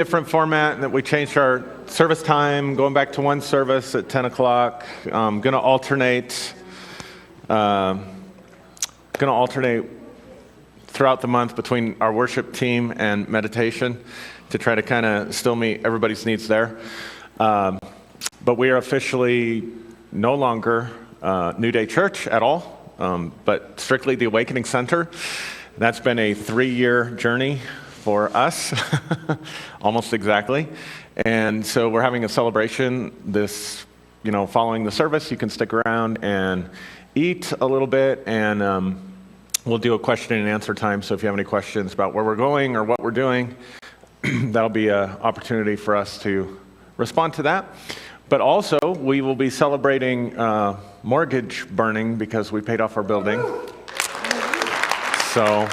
different format in that we changed our service time, going back to one service at 10 o'clock. Going to alternate throughout the month between our worship team and meditation to try to kind of still meet everybody's needs there. But we are officially no longer New Day Church at all, but strictly the Awakening Center. That's been a 3-year journey for us, almost exactly. And so we're having a celebration this, following the service. You can stick around and eat a little bit, and we'll do a question and answer time. So if you have any questions about where we're going or what we're doing, that'll be an opportunity for us to respond to that. But also, we will be celebrating mortgage burning because we paid off our building. So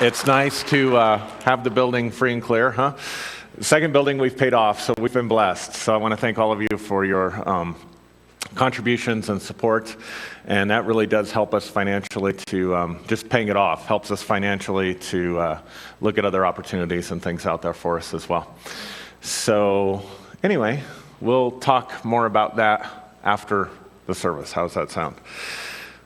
it's nice to have the building free and clear, huh? The second building we've paid off, so we've been blessed. So I want to thank all of you for your contributions and support. And that really does help us financially to, just paying it off, helps us financially to look at other opportunities and things out there for us as well. So anyway, we'll talk more about that after the service. How's that sound?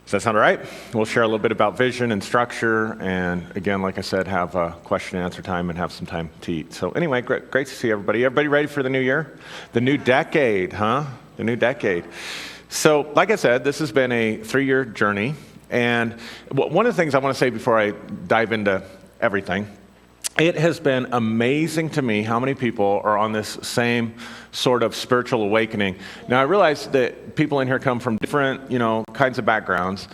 Does that sound all right? We'll share a little bit about vision and structure, and again, like I said, have a question and answer time and have some time to eat. So anyway, great to see everybody. Everybody ready for the new year? The new decade, huh? The new decade. So like I said, this has been a 3-year journey, and one of the things I want to say before I dive into everything, it has been amazing to me how many people are on this same sort of spiritual awakening. Now, I realize that people in here come from different, kinds of backgrounds,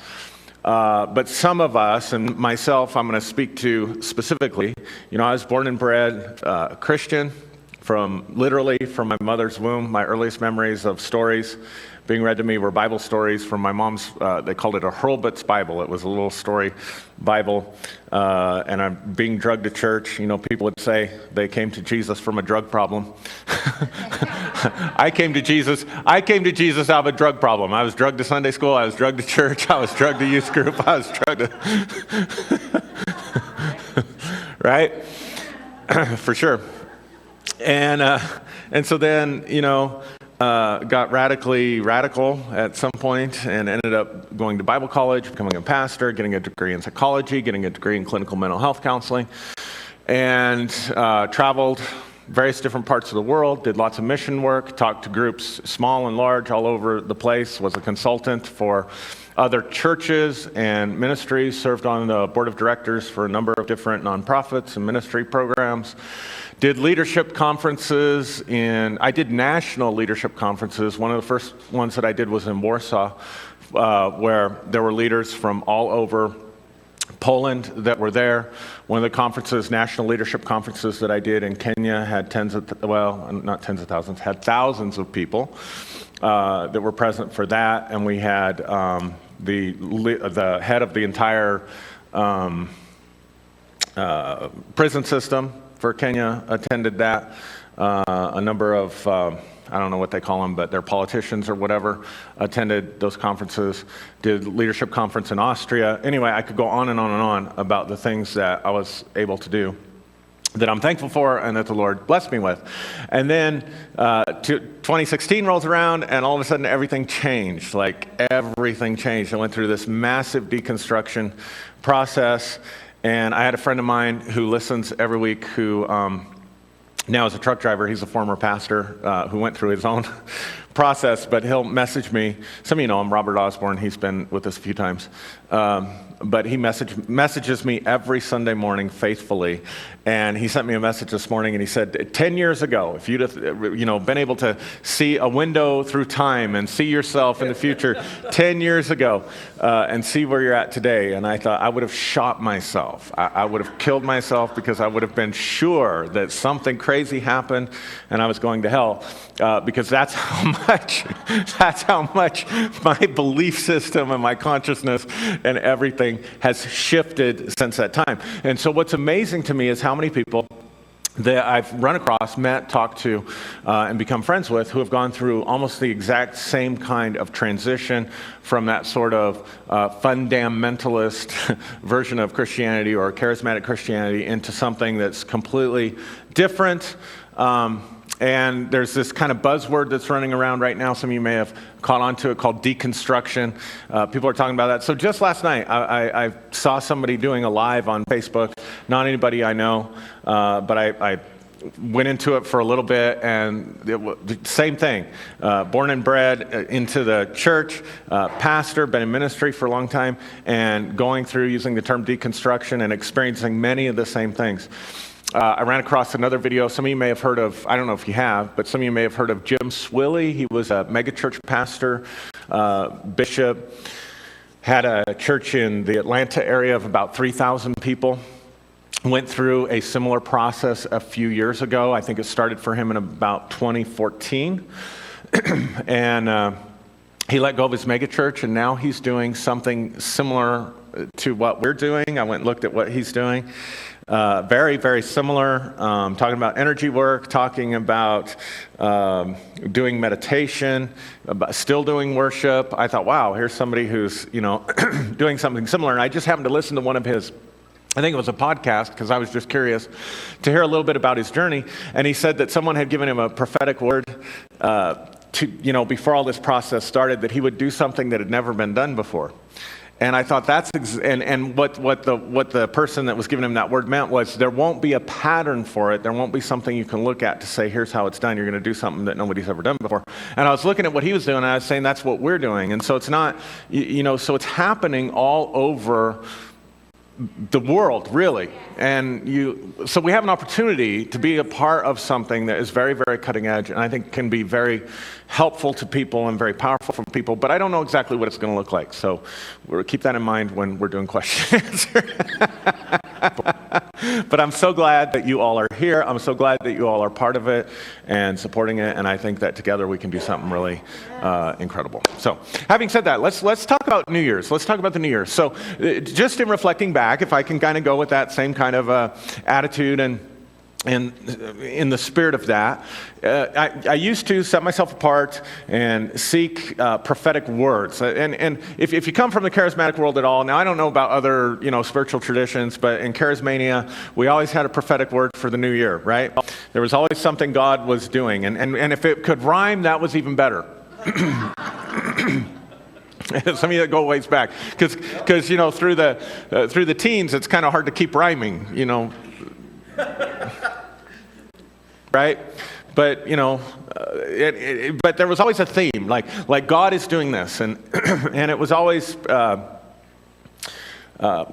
but some of us, and myself, I'm going to speak to specifically, I was born and bred Christian literally from my mother's womb. My earliest memories of stories being read to me were Bible stories from my mom's, they called it a Hurlbut's Bible. It was a little story Bible, and I'm being drugged to church. People would say they came to Jesus from a drug problem. I came to Jesus out of a drug problem. I was drugged to Sunday school, I was drugged to church, I was drugged to youth group, I was drugged to... Right? For sure. And so then, got radically radical at some point and ended up going to Bible college, becoming a pastor, getting a degree in psychology, getting a degree in clinical mental health counseling, and traveled various different parts of the world, did lots of mission work, talked to groups small and large all over the place, was a consultant for other churches and ministries, served on the board of directors for a number of different nonprofits and ministry programs. Did leadership conferences I did national leadership conferences. One of the first ones that I did was in Warsaw, where there were leaders from all over Poland that were there. One of the national leadership conferences that I did in Kenya had not tens of thousands, had thousands of people that were present for that. And we had the head of the entire prison system for Kenya attended that. A number of, I don't know what they call them, but they're politicians or whatever, attended those conferences, did leadership conference in Austria. Anyway, I could go on and on and on about the things that I was able to do that I'm thankful for and that the Lord blessed me with. And then 2016 rolls around and all of a sudden everything changed. Like everything changed. I went through this massive deconstruction process. And I had a friend of mine who listens every week who now is a truck driver. He's a former pastor who went through his own process, but he'll message me. Some of you know him, Robert Osborne. He's been with us a few times. But he messages me every Sunday morning faithfully. And he sent me a message this morning and he said, 10 years ago, if you'd have been able to see a window through time and see yourself in the future 10 years ago and see where you're at today. And I thought I would have shot myself. I would have killed myself because I would have been sure that something crazy happened and I was going to hell. Because that's how much my belief system and my consciousness and everything has shifted since that time. And so what's amazing to me is how many people that I've run across, met, talked to, and become friends with who have gone through almost the exact same kind of transition from that sort of fundamentalist version of Christianity or charismatic Christianity into something that's completely different. And there's this kind of buzzword that's running around right now. Some of you may have caught on to it, called deconstruction. People are talking about that. So just last night, I saw somebody doing a live on Facebook. Not anybody I know, but I went into it for a little bit, and same thing. Born and bred into the church, pastor, been in ministry for a long time, and going through using the term deconstruction and experiencing many of the same things. I ran across another video. Some of you may have heard of, I don't know if you have, but some of you may have heard of Jim Swilley. He was a megachurch pastor, bishop, had a church in the Atlanta area of about 3,000 people. Went through a similar process a few years ago. I think it started for him in about 2014. And he let go of his megachurch, and now he's doing something similar to what we're doing. I went and looked at what he's doing. Very, very similar, talking about energy work, talking about doing meditation, still doing worship. I thought, wow, here's somebody who's, doing something similar. And I just happened to listen to one of his, I think it was a podcast, because I was just curious to hear a little bit about his journey. And he said that someone had given him a prophetic word before all this process started, that he would do something that had never been done before. And I thought what the person that was giving him that word meant was there won't be a pattern for it. There won't be something you can look at to say, here's how it's done. You're going to do something that nobody's ever done before. And I was looking at what he was doing, and I was saying that's what we're doing. And so it's not, so it's happening all over the world, really. And so we have an opportunity to be a part of something that is very, very cutting edge, and I think can be very helpful to people and very powerful for people, but I don't know exactly what it's going to look like. So we'll keep that in mind when we're doing question and answer. But I'm so glad that you all are here. I'm so glad that you all are part of it and supporting it, and I think that together we can do something really incredible. So having said that, let's talk about New Year's. Let's talk about the New Year. So just in reflecting back, if I can kind of go with that same kind of attitude and in the spirit of that, I used to set myself apart and seek prophetic words. And if you come from the charismatic world at all, now I don't know about other spiritual traditions, but in Charismania, we always had a prophetic word for the new year, right? There was always something God was doing, and if it could rhyme, that was even better. Some of you that go ways back, because through the teens, it's kind of hard to keep rhyming, right? But but there was always a theme, like God is doing this, and and it was always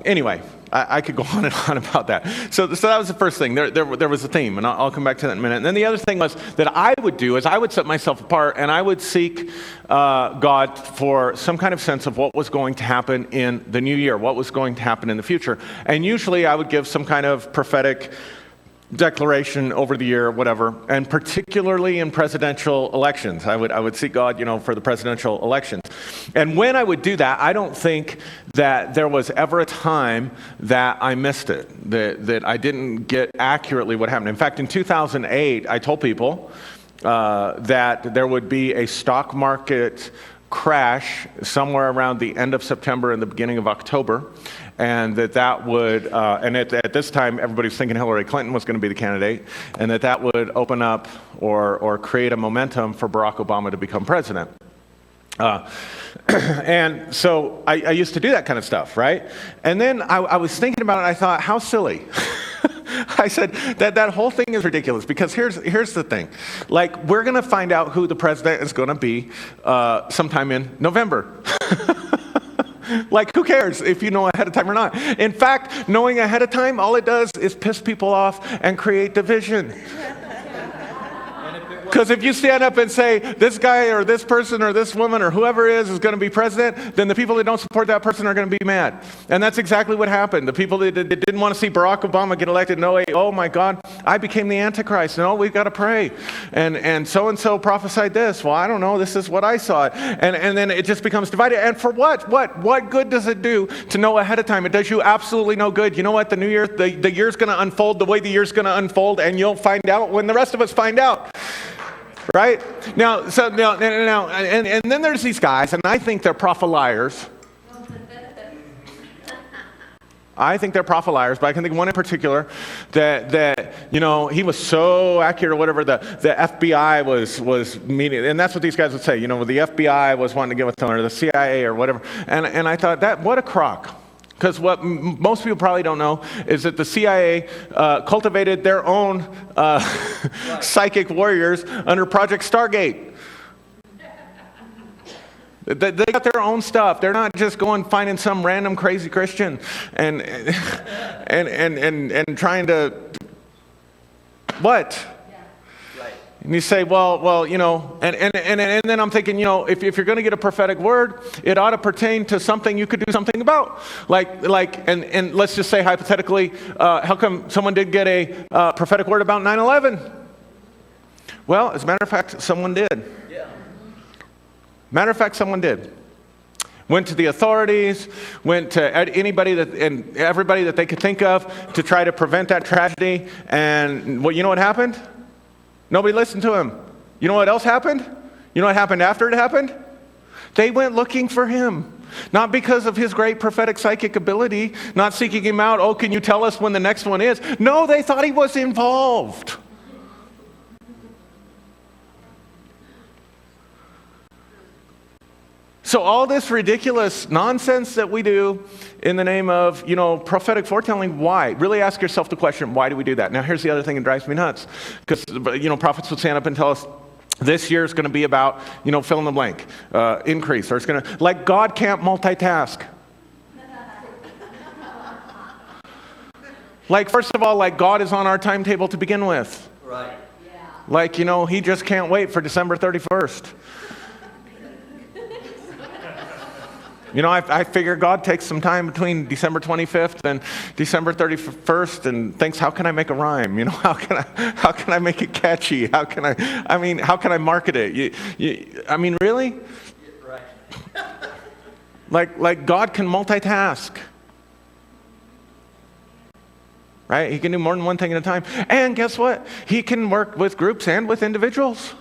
anyway. I could go on and on about that. So that was the first thing. There was a theme, and I'll come back to that in a minute. And then the other thing was that I would do is I would set myself apart, and I would seek God for some kind of sense of what was going to happen in the new year, what was going to happen in the future. And usually I would give some kind of prophetic declaration over the year, whatever, and particularly in presidential elections. I would seek God, for the presidential elections. And when I would do that, I don't think that there was ever a time that I missed it, that I didn't get accurately what happened. In fact, in 2008, I told people that there would be a stock market crash somewhere around the end of September and the beginning of October, and that would, and at this time, everybody's thinking Hillary Clinton was going to be the candidate, and that would open up or create a momentum for Barack Obama to become president. And so I used to do that kind of stuff, right? And then I was thinking about it, and I thought, how silly. I said, that whole thing is ridiculous, because here's the thing. We're going to find out who the president is going to be sometime in November. Who cares if you know ahead of time or not? In fact, knowing ahead of time, all it does is piss people off and create division. And if it Because if you stand up and say, this guy or this person or this woman or whoever is going to be president, then the people that don't support that person are going to be mad. And that's exactly what happened. The people that didn't want to see Barack Obama get elected in 08, oh my God, I became the Antichrist. And we've got to pray. And so-and-so prophesied this. Well, I don't know. This is what I saw. And then it just becomes divided. And for what? What good does it do to know ahead of time? It does you absolutely no good. You know what? The year's going to unfold the way the year's going to unfold, and you'll find out when the rest of us find out. Right? Now, and then there's these guys, and I think they're prophet-liars. I think they're prophet-liars, but I can think of one in particular that he was so accurate or whatever. The FBI was meeting, and that's what these guys would say. The FBI was wanting to get with them, or the CIA or whatever. And I thought, what a crock. Because what most people probably don't know is that the CIA cultivated their own psychic warriors under Project Stargate. They got their own stuff. They're not just going finding some random crazy Christian and trying to what? And you say, well, and then I'm thinking, if you're going to get a prophetic word, it ought to pertain to something you could do something about. And let's just say hypothetically, how come someone did get a prophetic word about 9/11? Well, as a matter of fact, someone did. Yeah. Matter of fact, someone did. Went to the authorities, went to anybody and everybody that they could think of to try to prevent that tragedy. And you know what happened? Nobody listened to him. You know what else happened? You know what happened after it happened? They went looking for him. Not because of his great prophetic psychic ability, not seeking him out, oh, can you tell us when the next one is? No, they thought he was involved. So all this ridiculous nonsense that we do in the name of, prophetic foretelling, why? Really ask yourself the question, why do we do that? Now, here's the other thing that drives me nuts. Because, prophets would stand up and tell us, this year is going to be about, fill in the blank, increase. Or it's going to, God can't multitask. First of all, God is on our timetable to begin with. Right. Yeah. He just can't wait for December 31st. I figure God takes some time between December 25th and December 31st and thinks, how can I make a rhyme? How can I make it catchy? How can I market it? Really? Right. God can multitask. Right? He can do more than one thing at a time. And guess what? He can work with groups and with individuals.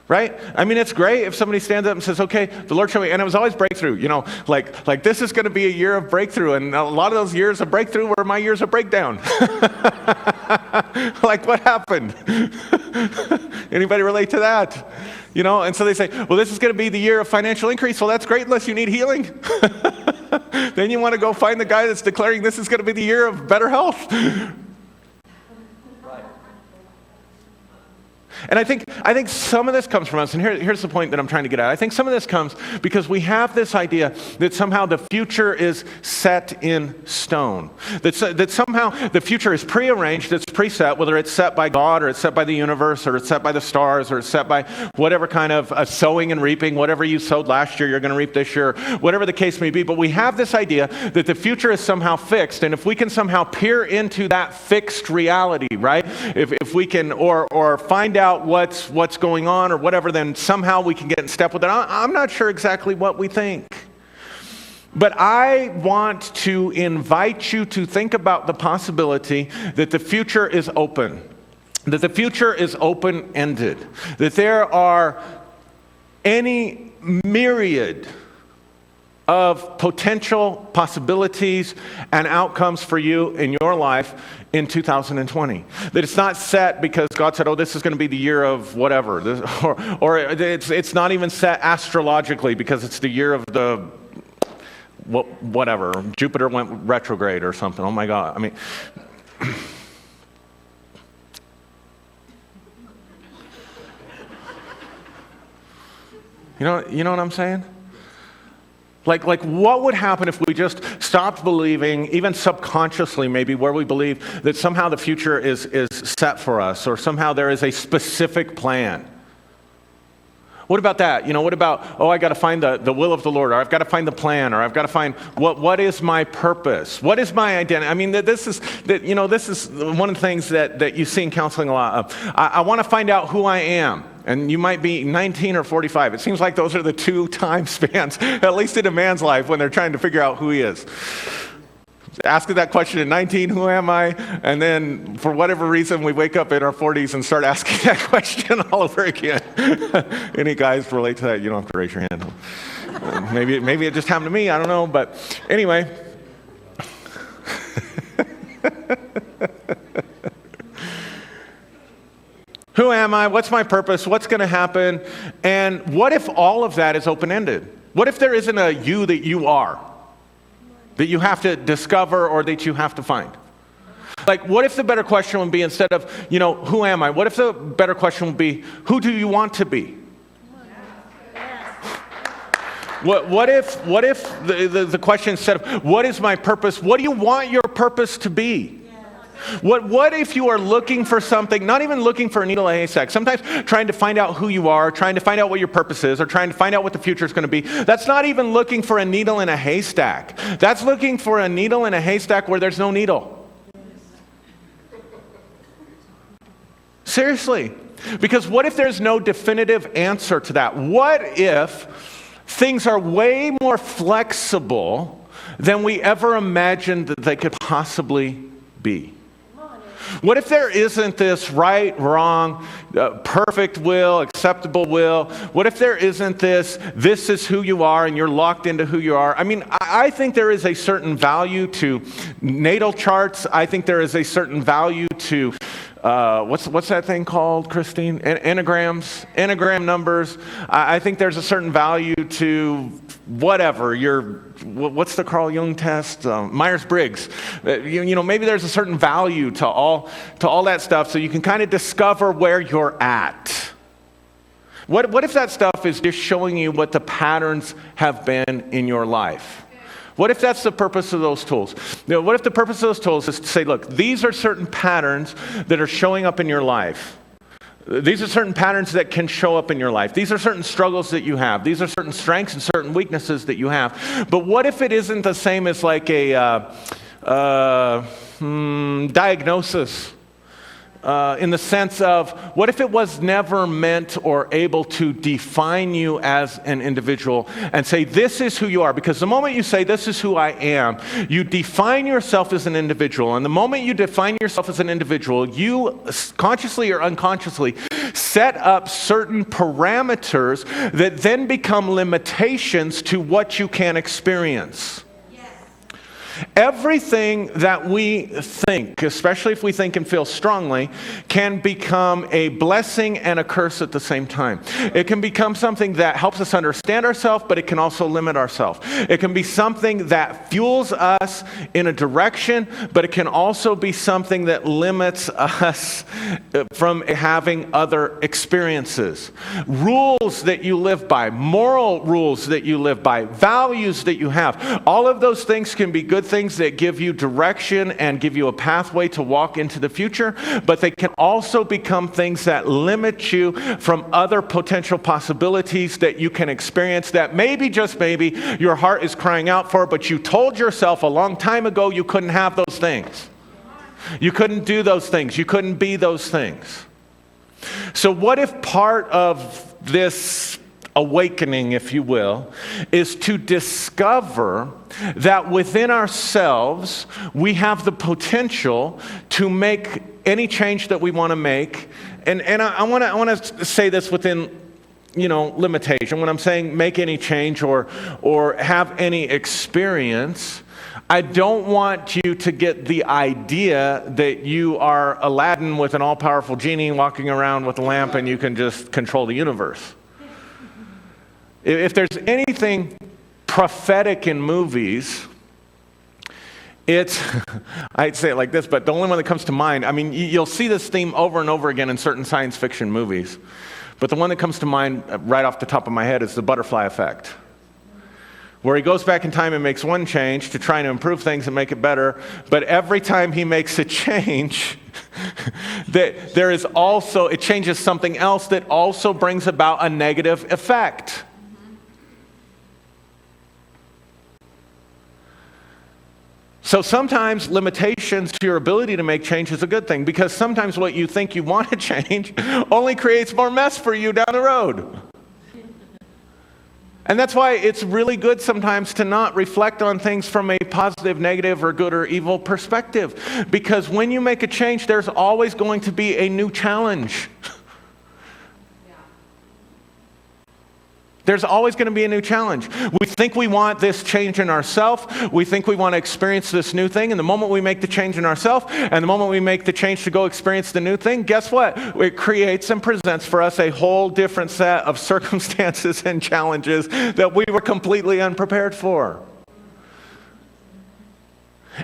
Right? It's great if somebody stands up and says, okay, the Lord showed me, and it was always breakthrough, this is going to be a year of breakthrough, and a lot of those years of breakthrough were my years of breakdown. What happened? Anybody relate to that? And so they say, well, this is going to be the year of financial increase. Well, that's great unless you need healing. Then you want to go find the guy that's declaring this is going to be the year of better health. And I think some of this comes from us, and here's the point that I'm trying to get at. I think some of this comes because we have this idea that somehow the future is set in stone. That somehow the future is prearranged, it's preset, whether it's set by God or it's set by the universe or it's set by the stars or it's set by whatever kind of sowing and reaping, whatever you sowed last year, you're going to reap this year, whatever the case may be. But we have this idea that the future is somehow fixed, and if we can somehow peer into that fixed reality, right? If we can, or find out what's going on or whatever, then somehow we can get in step with it. I'm not sure exactly what we think. But I want to invite you to think about the possibility that the future is open. That the future is open-ended. That there are any myriad of potential possibilities and outcomes for you in your life in 2020. That it's not set because God said, oh, this is going to be the year of whatever. Or it's not even set astrologically because it's the year of the whatever. Jupiter went retrograde or something. Oh my God. You know what I'm saying? Like what would happen if we just stopped believing, even subconsciously maybe, where we believe that somehow the future is set for us, or somehow there is a specific plan? What about that? What about, I got to find the will of the Lord, or I've got to find the plan, or I've got to find what is my purpose? What is my identity? I mean, this is one of the things that you see in counseling a lot. I want to find out who I am. And you might be 19 or 45. It seems like those are the two time spans, at least in a man's life, when they're trying to figure out who he is. Ask that question at 19, who am I? And then, for whatever reason, we wake up in our 40s and start asking that question all over again. Any guys relate to that? You don't have to raise your hand. Maybe it just happened to me. I don't know. But anyway. Who am I? What's my purpose? What's going to happen? And what if all of that is open-ended? What if there isn't a you that you are, that you have to discover or that you have to find? Like, what if the better question would be, instead of, who am I? What if the better question would be, who do you want to be? What if the question, instead of, what is my purpose? What do you want your purpose to be? What if you are looking for something, not even looking for a needle in a haystack, sometimes trying to find out who you are, trying to find out what your purpose is, or trying to find out what the future is going to be? That's not even looking for a needle in a haystack. That's looking for a needle in a haystack where there's no needle. Seriously. Because what if there's no definitive answer to that? What if things are way more flexible than we ever imagined that they could possibly be? What if there isn't this right, wrong, perfect will, acceptable will? What if there isn't this is who you are and you're locked into who you are? I mean, I think there is a certain value to natal charts. I think there is a certain value to what's that thing called, Christine? Enneagrams, enneagram numbers. I think there's a certain value to whatever what's the Carl Jung test? Myers-Briggs. Maybe there's a certain value to all that stuff, so you can kind of discover where you're at. What if that stuff is just showing you what the patterns have been in your life? What if that's the purpose of those tools? What if the purpose of those tools is to say, look, these are certain patterns that are showing up in your life. These are certain patterns that can show up in your life. These are certain struggles that you have. These are certain strengths and certain weaknesses that you have. But what if it isn't the same as like a diagnosis? In the sense of, what if it was never meant or able to define you as an individual and say, this is who you are? Because the moment you say, this is who I am, you define yourself as an individual. And the moment you define yourself as an individual, you consciously or unconsciously set up certain parameters that then become limitations to what you can experience. Everything that we think, especially if we think and feel strongly, can become a blessing and a curse at the same time. It can become something that helps us understand ourselves, but it can also limit ourselves. It can be something that fuels us in a direction, but it can also be something that limits us from having other experiences. Rules that you live by, moral rules that you live by, values that you have, all of those things can be good things that give you direction and give you a pathway to walk into the future, but they can also become things that limit you from other potential possibilities that you can experience that maybe, just maybe, your heart is crying out for, but you told yourself a long time ago you couldn't have those things. You couldn't do those things. You couldn't be those things. So what if part of this awakening, if you will, is to discover that within ourselves we have the potential to make any change that we want to make. And I want to say this within limitation. When I'm saying make any change or have any experience, I don't want you to get the idea that you are Aladdin with an all-powerful genie walking around with a lamp and you can just control the universe. If there's anything prophetic in movies, it's, I'd say it like this, but the only one that comes to mind, I mean, you'll see this theme over and over again in certain science fiction movies, but the one that comes to mind right off the top of my head is the butterfly effect. where he goes back in time and makes one change to try to improve things and make it better. But every time he makes a change, that there is also, it changes something else that also brings about a negative effect. So sometimes limitations to your ability to make change is a good thing, because sometimes what you think you want to change only creates more mess for you down the road. And that's why it's really good sometimes to not reflect on things from a positive, negative, or good or evil perspective. Because when you make a change, there's always going to be a new challenge. There's always going to be a new challenge. We think we want this change in ourselves. We think we want to experience this new thing. And the moment we make the change in ourselves, and the moment we make the change to go experience the new thing, guess what? It creates and presents for us a whole different set of circumstances and challenges that we were completely unprepared for.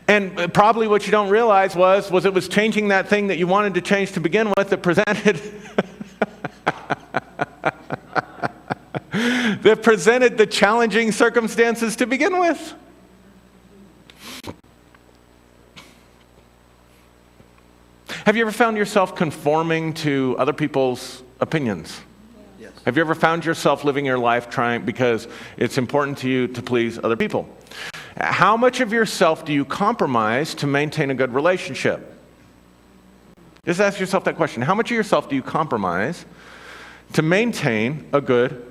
And probably what you don't realize was it was changing that thing that you wanted to change to begin with that presented that presented the challenging circumstances to begin with. Have you ever found yourself conforming to other people's opinions? Yes. Have you ever found yourself living your life trying because it's important to you to please other people? How much of yourself do you compromise to maintain a good relationship? Just ask yourself that question. How much of yourself do you compromise to maintain a good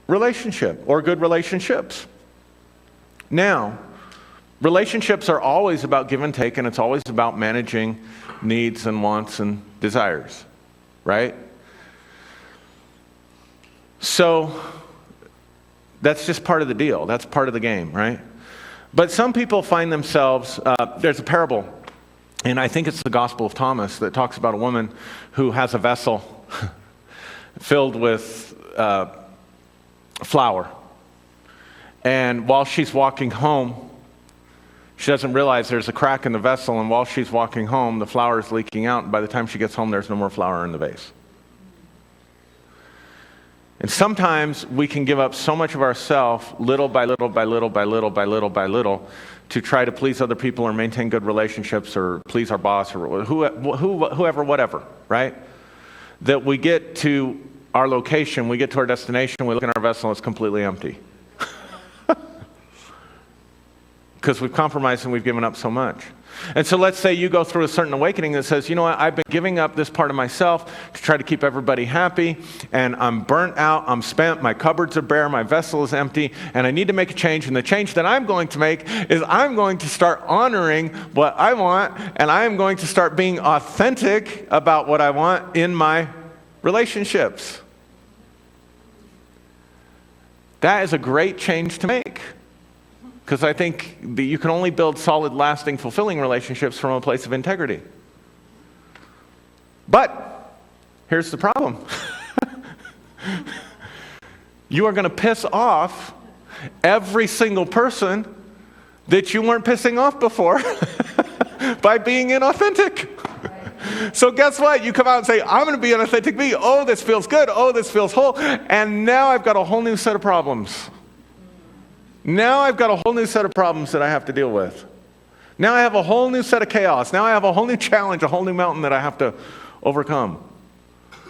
relationship or good relationships? Now, relationships are always about give and take, and it's always about managing needs and wants and desires, right? So that's just part of the deal. That's part of the game, right? But some people find themselves, there's a parable, and I think it's the Gospel of Thomas, that talks about a woman who has a vessel filled with flour. And while she's walking home, she doesn't realize there's a crack in the vessel, and while she's walking home, the flour is leaking out, and by the time she gets home, there's no more flour in the vase. And sometimes we can give up so much of ourselves, little by little by little by little by little by little, to try to please other people or maintain good relationships or please our boss or whoever, whatever, right? That we get to our location, we get to our destination, we look in our vessel, and it's completely empty. Because we've compromised and we've given up so much. And so let's say you go through a certain awakening that says, you know what, I've been giving up this part of myself to try to keep everybody happy, and I'm burnt out, I'm spent, my cupboards are bare, my vessel is empty, and I need to make a change. And the change that I'm going to make is I'm going to start honoring what I want, and I am going to start being authentic about what I want in my relationships. That is a great change to make. Because I think that you can only build solid, lasting, fulfilling relationships from a place of integrity. But here's the problem. You are going to piss off every single person that you weren't pissing off before by being inauthentic. So guess what? You come out and say, I'm going to be an authentic me. Oh, this feels good. Oh, this feels whole. And now I've got a whole new set of problems. Now I've got a whole new set of problems that I have to deal with. Now I have a whole new set of chaos. Now I have a whole new challenge, a whole new mountain that I have to overcome.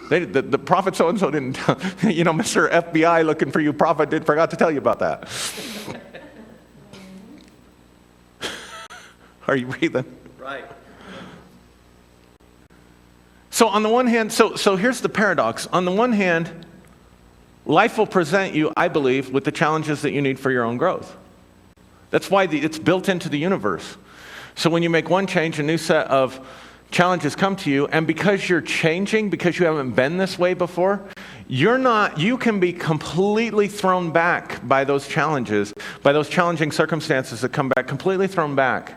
The prophet so-and-so didn't tell, Mr. FBI looking for you, prophet forgot to tell you about that. Are you breathing? Right. So on the one hand, so here's the paradox. On the one hand, life will present you, I believe, with the challenges that you need for your own growth. That's why it's built into the universe. So when you make one change, a new set of challenges come to you, and because you're changing, because you haven't been this way before, you can be completely thrown back by those challenges, by those challenging circumstances that come back, completely thrown back.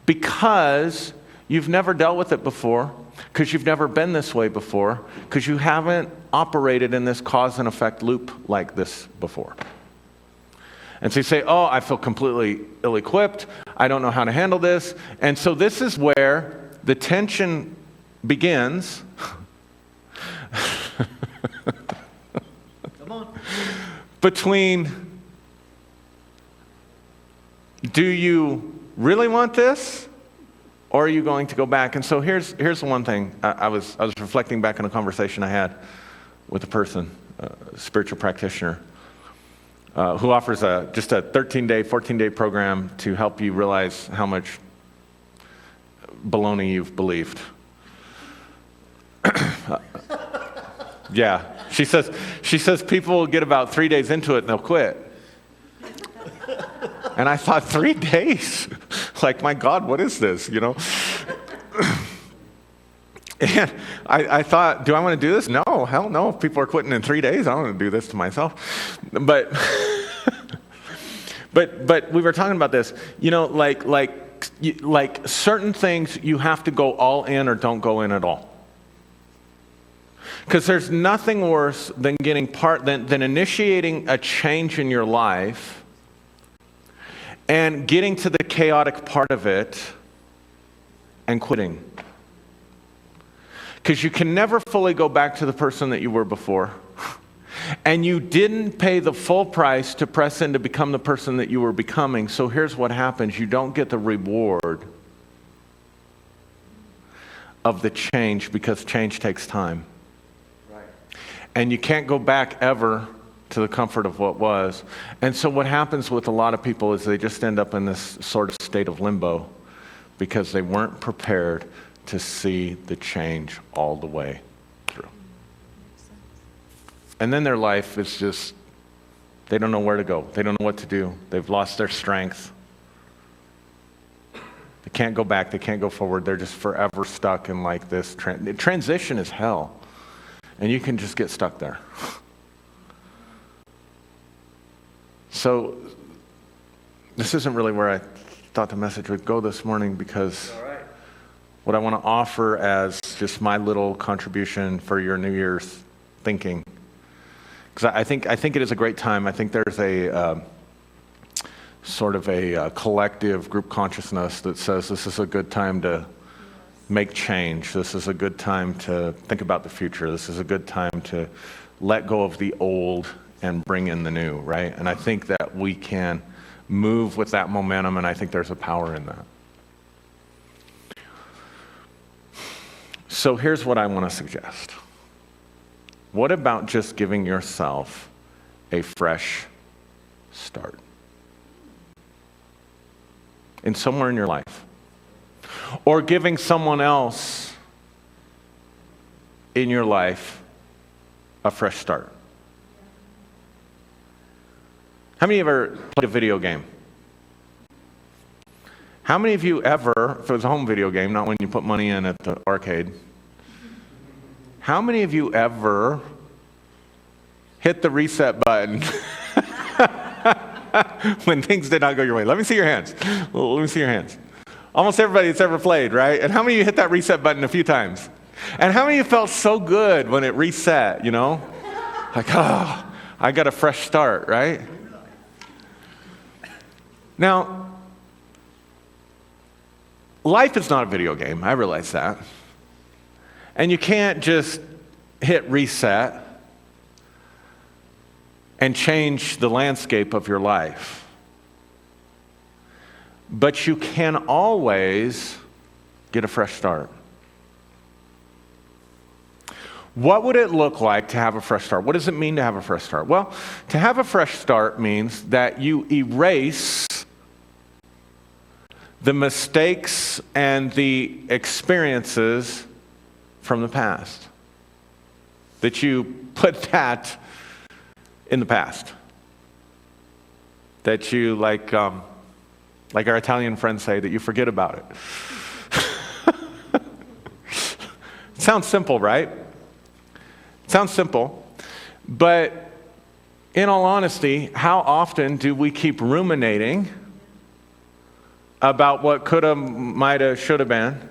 Because you've never dealt with it before, because you've never been this way before, because you haven't operated in this cause and effect loop like this before. And so you say, oh, I feel completely ill-equipped. I don't know how to handle this. And so this is where the tension begins. Come on. Between Do you really want this? Or are you going to go back? And so here's the one thing. I was reflecting back on a conversation I had with a person, a spiritual practitioner, who offers just a 13-day, 14-day program to help you realize how much baloney you've believed. Yeah, she says people will get about 3 days into it and they'll quit. And I thought, 3 days? Like, my God, what is this, you know? And I thought, do I want to do this? No, hell no. If people are quitting in 3 days, I don't want to do this to myself. But we were talking about this, you know, like certain things you have to go all in or don't go in at all. Because there's nothing worse than than initiating a change in your life and getting to the chaotic part of it and quitting. Because you can never fully go back to the person that you were before. And you didn't pay the full price to press in to become the person that you were becoming. So here's what happens. You don't get the reward of the change because change takes time. Right. And you can't go back ever to the comfort of what was. And so what happens with a lot of people is they just end up in this sort of state of limbo because they weren't prepared to see the change all the way through. And then their life is just, they don't know where to go. They don't know what to do. They've lost their strength. They can't go back. They can't go forward. They're just forever stuck in like this. Transition is hell. And you can just get stuck there. So this isn't really where I thought the message would go this morning, because what I want to offer as just my little contribution for your New Year's thinking, because I think it is a great time. I think there's a sort of a collective group consciousness that says this is a good time to make change. This is a good time to think about the future. This is a good time to let go of the old and bring in the new, right? And I think that we can move with that momentum, and I think there's a power in that. So here's what I want to suggest. What about just giving yourself a fresh start? In somewhere in your life. Or giving someone else in your life a fresh start. How many of you ever played a video game? How many of you ever, if it was a home video game, not when you put money in at the arcade, how many of you ever hit the reset button when things did not go your way? Let me see your hands. Let me see your hands. Almost everybody that's ever played, right? And how many of you hit that reset button a few times? And how many of you felt so good when it reset, you know? Like, oh, I got a fresh start, right? Now, life is not a video game. I realize that. And you can't just hit reset and change the landscape of your life. But you can always get a fresh start. What would it look like to have a fresh start? What does it mean to have a fresh start? Well, to have a fresh start means that you erase the mistakes and the experiences from the past. That you put that in the past. That you, like our Italian friends say, that you forget about it. It sounds simple, right? It sounds simple. But in all honesty, how often do we keep ruminating about what coulda, mighta, shoulda been?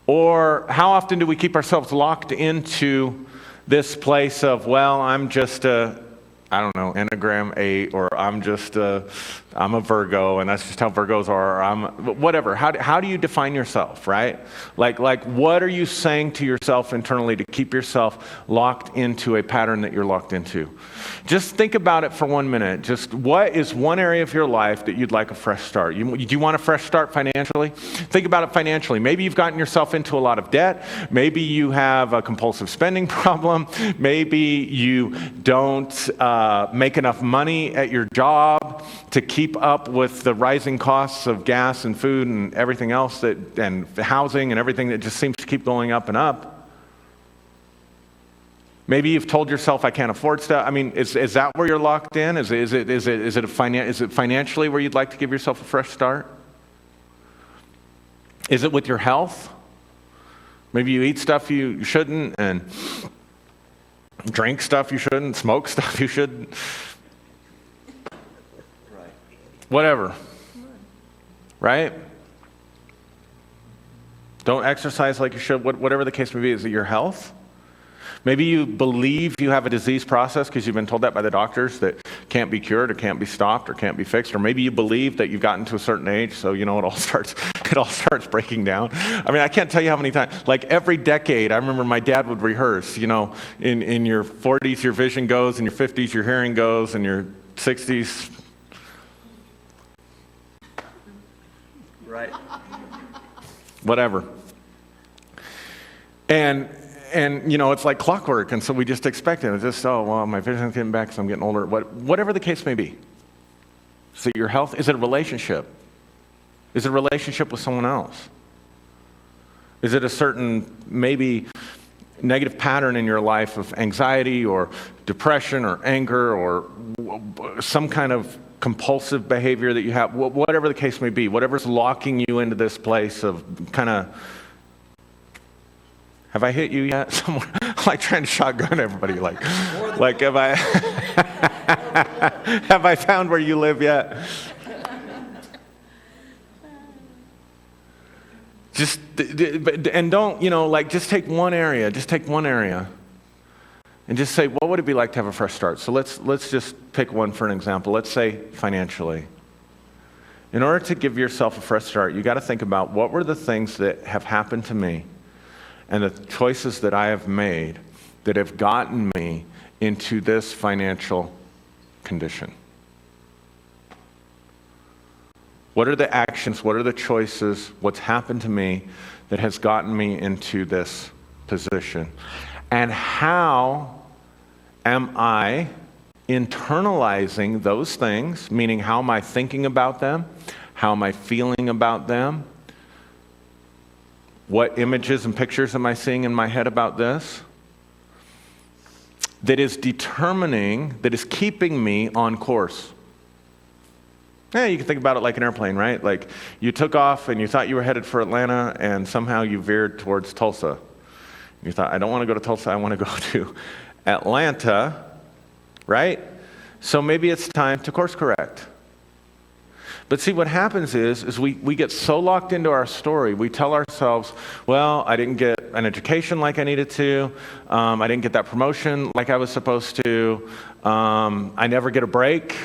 Or how often do we keep ourselves locked into this place of, well, I'm just a I don't know, Enneagram 8, or I'm a Virgo, and that's just how Virgos are, or whatever. How do you define yourself, right? Like, what are you saying to yourself internally to keep yourself locked into a pattern that you're locked into? Just think about it for 1 minute. Just what is one area of your life that you'd like a fresh start? Do you want a fresh start financially? Think about it financially. Maybe you've gotten yourself into a lot of debt. Maybe you have a compulsive spending problem. Maybe you don't make enough money at your job to keep up with the rising costs of gas and food and everything else, and housing and everything that just seems to keep going up and up. Maybe you've told yourself, I can't afford stuff. I mean, is that where you're locked in? Is it financially where you'd like to give yourself a fresh start? Is it with your health? Maybe you eat stuff you shouldn't, and drink stuff you shouldn't, smoke stuff you shouldn't. Right. Whatever. Right? Don't exercise like you should. Whatever the case may be. Is it your health? Maybe you believe you have a disease process because you've been told that by the doctors that can't be cured or can't be stopped or can't be fixed. Or maybe you believe that you've gotten to a certain age, so it all starts breaking down. I mean, I can't tell you how many times, like every decade, I remember my dad would rehearse, in your 40s your vision goes, in your 50s your hearing goes, in your 60s. Right. Whatever. And it's like clockwork, and so we just expect it. It's just, my vision's getting back, so I'm getting older. Whatever the case may be. Is it your health? Is it a relationship? Is it a relationship with someone else? Is it a certain, maybe, negative pattern in your life of anxiety or depression or anger or some kind of compulsive behavior that you have? Whatever the case may be, whatever's locking you into this place of kind of, have I hit you yet? Somewhere, like trying to shotgun everybody. Like have I have I found where you live yet? Just and don't just take one area. Just take one area, and just say, what would it be like to have a fresh start? So let's just pick one for an example. Let's say financially. In order to give yourself a fresh start, you got to think about what were the things that have happened to me and the choices that I have made that have gotten me into this financial condition. What are the actions, what are the choices, what's happened to me that has gotten me into this position? And how am I internalizing those things, meaning how am I thinking about them? How am I feeling about them? What images and pictures am I seeing in my head about this? That is keeping me on course. Yeah, you can think about it like an airplane, right? Like you took off and you thought you were headed for Atlanta and somehow you veered towards Tulsa. You thought, I don't want to go to Tulsa, I want to go to Atlanta, right? So maybe it's time to course correct. But see, what happens is we get so locked into our story, we tell ourselves, well, I didn't get an education like I needed to, I didn't get that promotion like I was supposed to, I never get a break,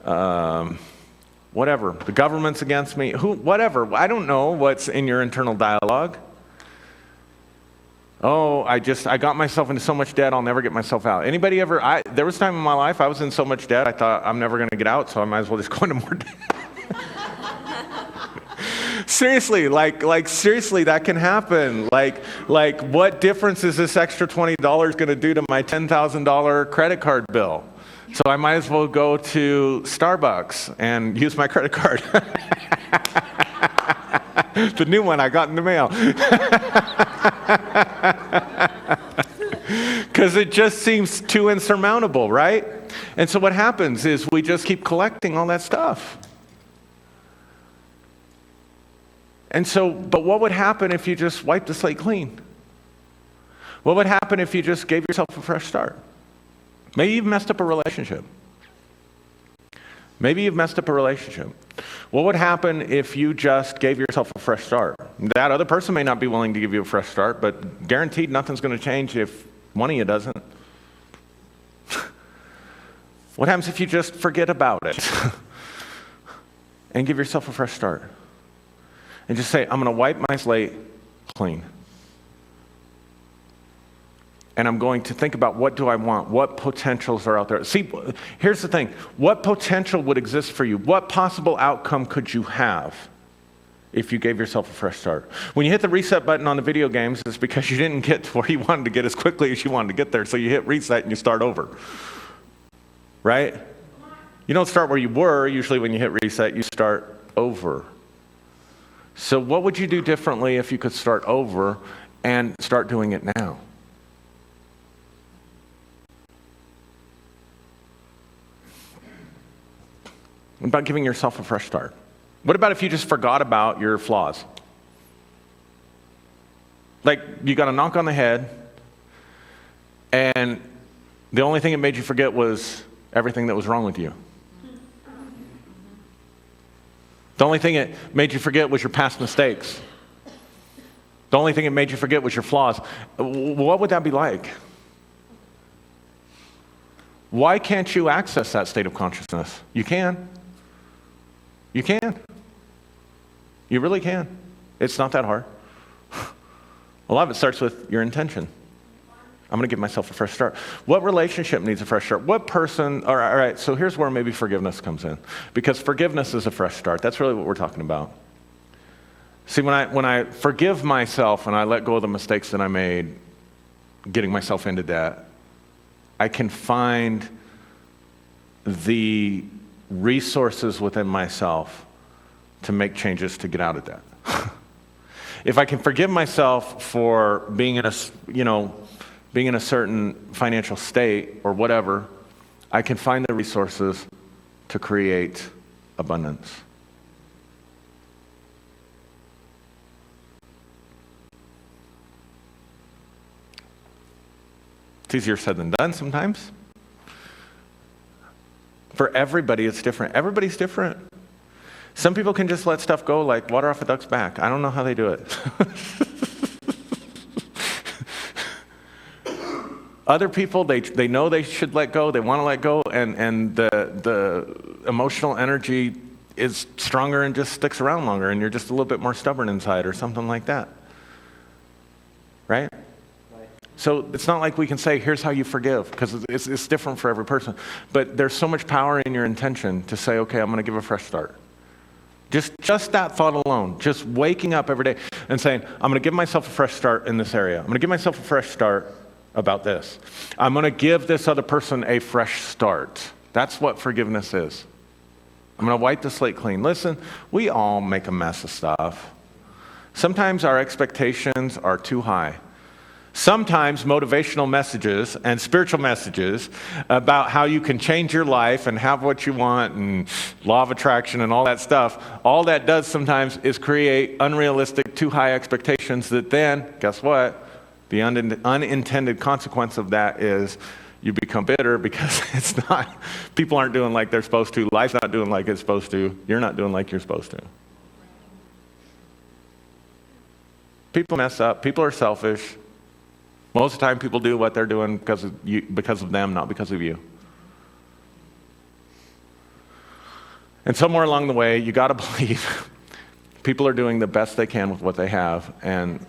whatever, the government's against me, whatever, I don't know what's in your internal dialogue. Oh, I got myself into so much debt, I'll never get myself out. Anybody ever, there was a time in my life I was in so much debt, I thought I'm never going to get out, so I might as well just go into more debt. Seriously, seriously, that can happen. Like, what difference is this extra $20 going to do to my $10,000 credit card bill? So I might as well go to Starbucks and use my credit card. The new one I got in the mail. Because it just seems too insurmountable, right? And so what happens is we just keep collecting all that stuff. And so, but what would happen if you just wiped the slate clean? What would happen if you just gave yourself a fresh start? Maybe you've messed up a relationship. Maybe you've messed up a relationship. What would happen if you just gave yourself a fresh start? That other person may not be willing to give you a fresh start, but guaranteed nothing's going to change if one of you doesn't. What happens if you just forget about it and give yourself a fresh start? And just say, I'm going to wipe my slate clean. And I'm going to think about, what do I want? What potentials are out there? See, here's the thing. What potential would exist for you? What possible outcome could you have if you gave yourself a fresh start? When you hit the reset button on the video games, it's because you didn't get to where you wanted to get as quickly as you wanted to get there. So you hit reset and you start over. Right? You don't start where you were. Usually when you hit reset, you start over. So what would you do differently if you could start over and start doing it now? What about giving yourself a fresh start? What about if you just forgot about your flaws? Like, you got a knock on the head, and the only thing it made you forget was everything that was wrong with you. The only thing it made you forget was your past mistakes. The only thing it made you forget was your flaws. What would that be like? Why can't you access that state of consciousness? You can. You can. You really can. It's not that hard. A lot of it starts with your intention. I'm going to give myself a fresh start. What relationship needs a fresh start? What person? All right, so here's where maybe forgiveness comes in. Because forgiveness is a fresh start. That's really what we're talking about. See, when I forgive myself and I let go of the mistakes that I made, getting myself into debt, I can find the resources within myself to make changes to get out of debt. If I can forgive myself for being in a certain financial state or whatever, I can find the resources to create abundance. It's easier said than done sometimes. For everybody, it's different. Everybody's different. Some people can just let stuff go like water off a duck's back. I don't know how they do it. Other people, they know they should let go, they want to let go, and the emotional energy is stronger and just sticks around longer, and you're just a little bit more stubborn inside or something like that. Right? So it's not like we can say, here's how you forgive, because it's different for every person. But there's so much power in your intention to say, okay, I'm going to give a fresh start. Just that thought alone, just waking up every day and saying, I'm going to give myself a fresh start in this area. I'm going to give myself a fresh start about this. I'm going to give this other person a fresh start. That's what forgiveness is. I'm going to wipe the slate clean. Listen, we all make a mess of stuff. Sometimes our expectations are too high. Sometimes motivational messages and spiritual messages about how you can change your life and have what you want and law of attraction and all that stuff, all that does sometimes is create unrealistic, too high expectations that then, guess what? The unintended consequence of that is you become bitter because people aren't doing like they're supposed to, life's not doing like it's supposed to, you're not doing like you're supposed to. People mess up, people are selfish. Most of the time people do what they're doing because of them, not because of you. And somewhere along the way, you got to believe people are doing the best they can with what they have, and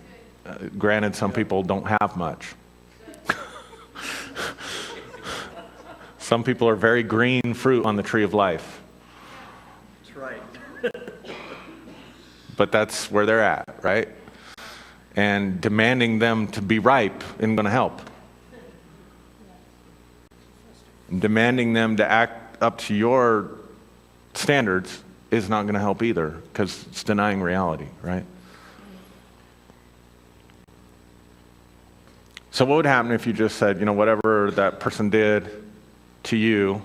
granted, some people don't have much. Some people are very green fruit on the tree of life. That's right. But that's where they're at, right? And demanding them to be ripe isn't going to help. And demanding them to act up to your standards is not going to help either, because it's denying reality, right? So what would happen if you just said, whatever that person did to you,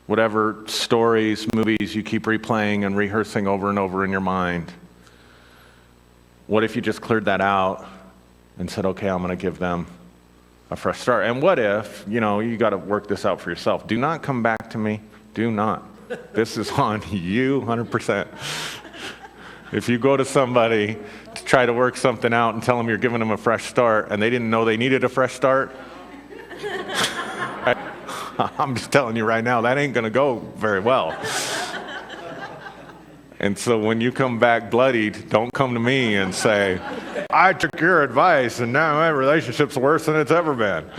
whatever stories, movies you keep replaying and rehearsing over and over in your mind, what if you just cleared that out and said, okay, I'm going to give them a fresh start? And what if, you got to work this out for yourself. Do not come back to me. Do not. This is on you 100%. If you go to somebody to try to work something out and tell them you're giving them a fresh start and they didn't know they needed a fresh start, right? I'm just telling you right now, that ain't going to go very well. And so when you come back bloodied, don't come to me and say, I took your advice and now my relationship's worse than it's ever been.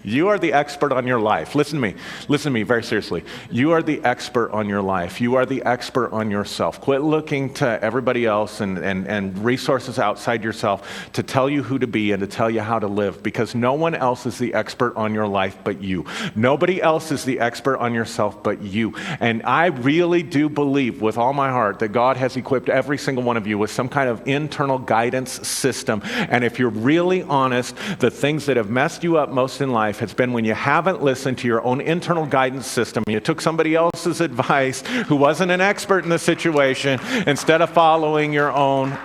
You are the expert on your life. Listen to me very seriously. You are the expert on your life. You are the expert on yourself. Quit looking to everybody else and resources outside yourself to tell you who to be and to tell you how to live, because no one else is the expert on your life but you. Nobody else is the expert on yourself but you. And I really do believe with all my heart that God has equipped every single one of you with some kind of internal guidance system. And if you're really honest, the things that have messed you up most in life has been when you haven't listened to your own internal guidance system. You took somebody else's advice who wasn't an expert in the situation instead of following your own.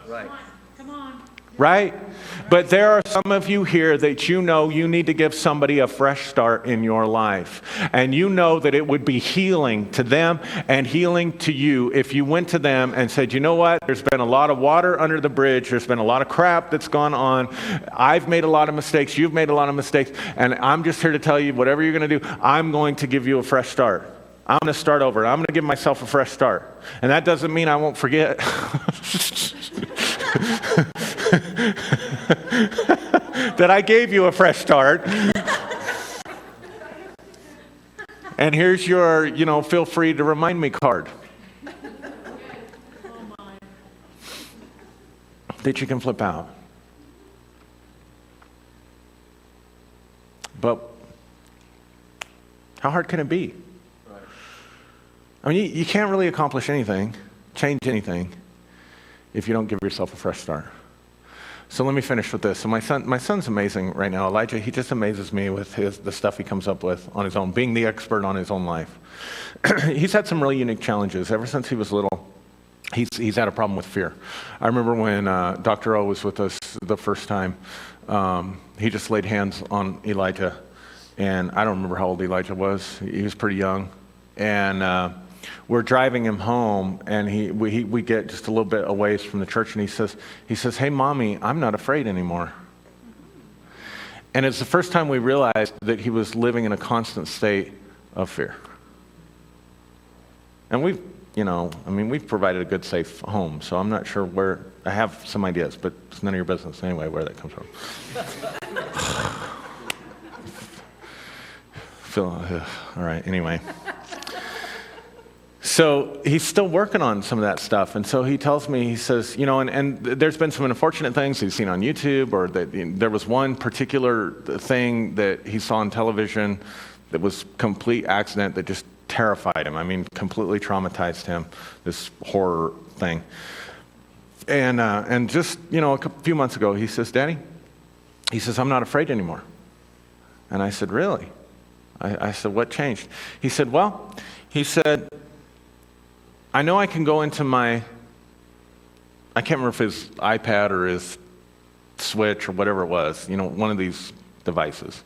Right. Come on. Right? But there are some of you here that you know you need to give somebody a fresh start in your life. And you know that it would be healing to them and healing to you if you went to them and said, you know what, there's been a lot of water under the bridge. There's been a lot of crap that's gone on. I've made a lot of mistakes. You've made a lot of mistakes. And I'm just here to tell you, whatever you're going to do, I'm going to give you a fresh start. I'm going to start over. I'm going to give myself a fresh start. And that doesn't mean I won't forget. That I gave you a fresh start. And here's your, feel free to remind me card. That you can flip out. But how hard can it be? I mean, you can't really accomplish anything, change anything, if you don't give yourself a fresh start. So let me finish with this. So my son's amazing right now. Elijah, he just amazes me with the stuff he comes up with on his own, being the expert on his own life. He's had some really unique challenges. Ever since he was little, he's had a problem with fear. I remember when Dr. O was with us the first time, he just laid hands on Elijah. And I don't remember how old Elijah was. He was pretty young. And we're driving him home, and we get just a little bit away from the church, and he says, hey, Mommy, I'm not afraid anymore. And it's the first time we realized that he was living in a constant state of fear. And we've provided a good, safe home, so I'm not sure where, I have some ideas, but it's none of your business anyway where that comes from. All right, anyway. So he's still working on some of that stuff. And so he tells me, he says, and there's been some unfortunate things he's seen on YouTube, or that there was one particular thing that he saw on television that was complete accident that just terrified him. I mean, completely traumatized him, this horror thing. And just, a few months ago, he says, Daddy, he says, I'm not afraid anymore. And I said, really? I said, what changed? He said, I know I can go into I can't remember if his iPad or his Switch or whatever it was, one of these devices.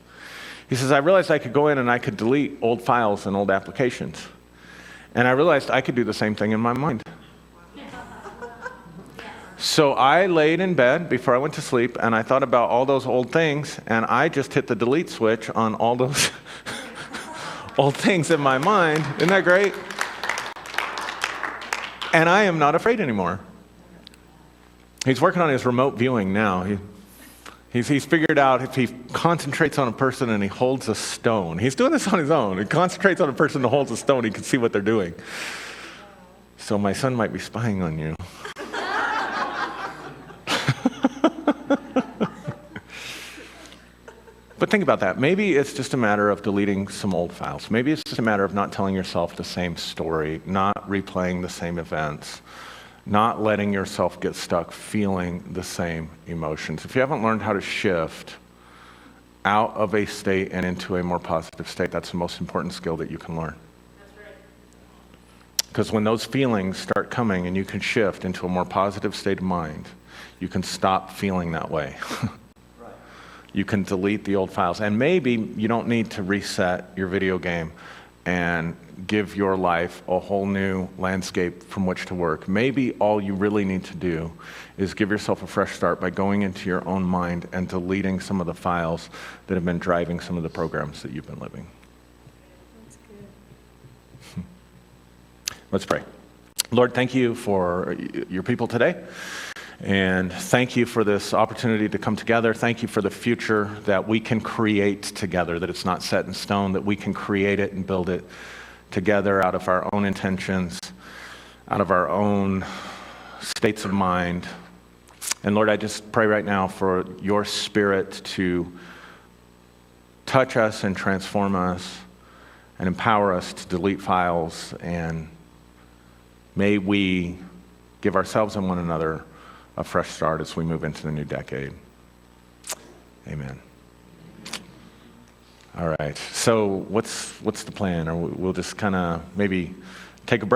He says, I realized I could go in and I could delete old files and old applications. And I realized I could do the same thing in my mind. So I laid in bed before I went to sleep, and I thought about all those old things, and I just hit the delete switch on all those old things in my mind. Isn't that great? And I am not afraid anymore. He's working on his remote viewing now. He's figured out if he concentrates on a person and he holds a stone. He's doing this on his own. He concentrates on a person and holds a stone, he can see what they're doing. So my son might be spying on you. But think about that. Maybe it's just a matter of deleting some old files. Maybe it's just a matter of not telling yourself the same story, not replaying the same events, not letting yourself get stuck feeling the same emotions. If you haven't learned how to shift out of a state and into a more positive state, that's the most important skill that you can learn. That's right. Because when those feelings start coming and you can shift into a more positive state of mind, you can stop feeling that way. You can delete the old files. And maybe you don't need to reset your video game and give your life a whole new landscape from which to work. Maybe all you really need to do is give yourself a fresh start by going into your own mind and deleting some of the files that have been driving some of the programs that you've been living. That's good. Let's pray. Lord, thank you for your people today. And thank you for this opportunity to come together. Thank you for the future that we can create together, that it's not set in stone, that we can create it and build it together out of our own intentions, out of our own states of mind. And Lord, I just pray right now for your Spirit to touch us and transform us and empower us to delete files. And may we give ourselves and one another a fresh start as we move into the new decade. Amen. All right. So what's the plan? Or we'll just kind of maybe take a break.